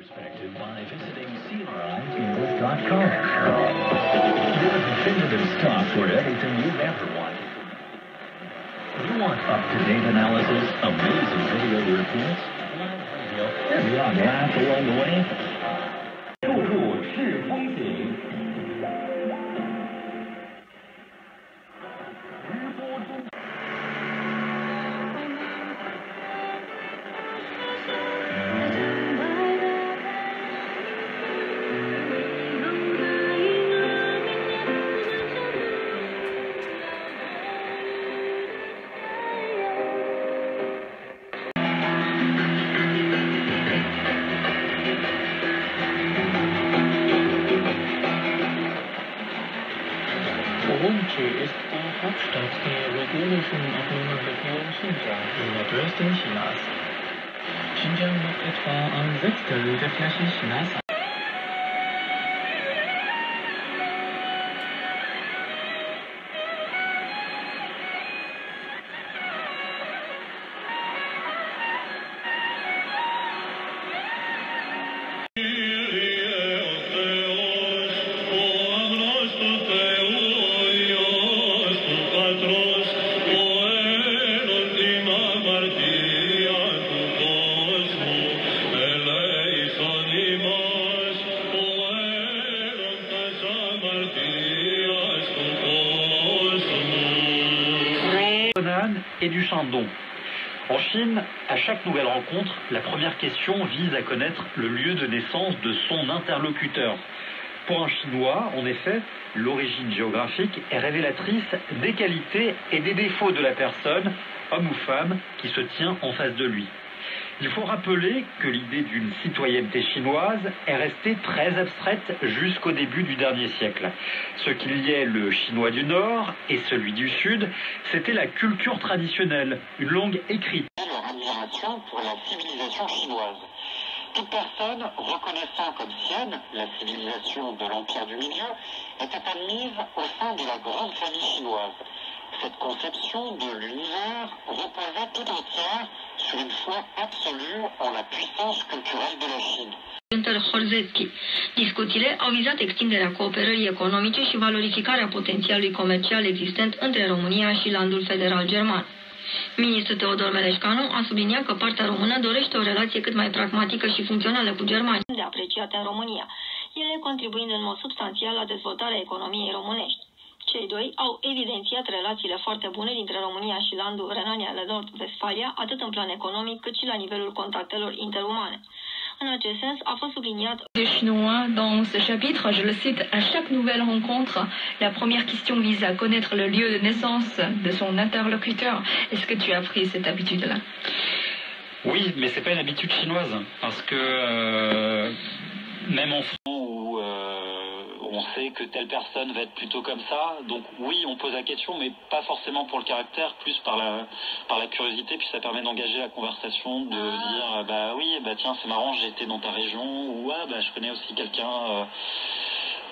Perspective by visiting CRITools.com. Your definitive stop for everything you've ever wanted. You want up-to-date analysis, amazing video reports, and you want laughs along the way? 处处是风景。Urumqi ist die Hauptstadt der regulischen autonomen Region Xinjiang im Nordwesten Chinas. Xinjiang macht etwa ein Sechstel der Fläche Chinas aus. Et du Shandong. En Chine, à chaque nouvelle rencontre, la première question vise à connaître le lieu de naissance de son interlocuteur. Pour un Chinois, en effet, l'origine géographique est révélatrice des qualités et des défauts de la personne, homme ou femme, qui se tient en face de lui. Il faut rappeler que l'idée d'une citoyenneté chinoise est restée très abstraite jusqu'au début du dernier siècle. Ce qui liait le chinois du Nord et celui du Sud, c'était la culture traditionnelle, une langue écrite. Leur admiration pour la civilisation chinoise. Toute personne reconnaissant comme sienne la civilisation de l'Empire du Milieu était admise au sein de la grande famille chinoise. Cette conception de l'univers reposait tout entière sur une foi absolue en la puissance culturelle de la Chine. Discuțiile au vizat extinderea cooperării economice și valorificarea potențialului comercial existent între România și Landul Federal German. Ministrul Teodor Mereșcanu a subliniat că partea română dorește o relație cât mai pragmatică și funcțională cu Germania, de apreciate în România, ele contribuind în mod substanțial la dezvoltarea economiei românești. Cei doi au evidențiat relațiile foarte bune dintre România și landul Renania-Nord-Vestfalia, atât în plan economic cât și la nivelul contactelor interumane. En acest sens, a fost subliniat des Chinois dans ce chapitre, je le cite, à chaque nouvelle rencontre, la première question vise à connaître le lieu de naissance de son interlocuteur. Est-ce que tu as pris cette habitude-là? Oui, mais c'est pas une habitude chinoise, parce que même en France où on sait que telle personne va être plutôt comme ça, donc oui, on pose la question, mais pas forcément pour le caractère, plus par la curiosité, puis ça permet d'engager la conversation, de dire bah oui, bah tiens, c'est marrant, j'ai été dans ta région, ou ah bah je connais aussi quelqu'un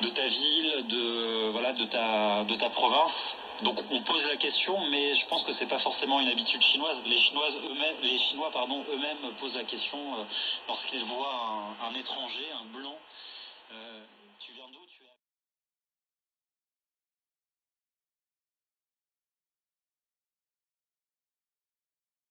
de ta ville, de ta province. Donc on pose la question, mais je pense que c'est pas forcément une habitude chinoise. Les Chinois eux-mêmes posent la question lorsqu'ils voient un étranger, un blanc.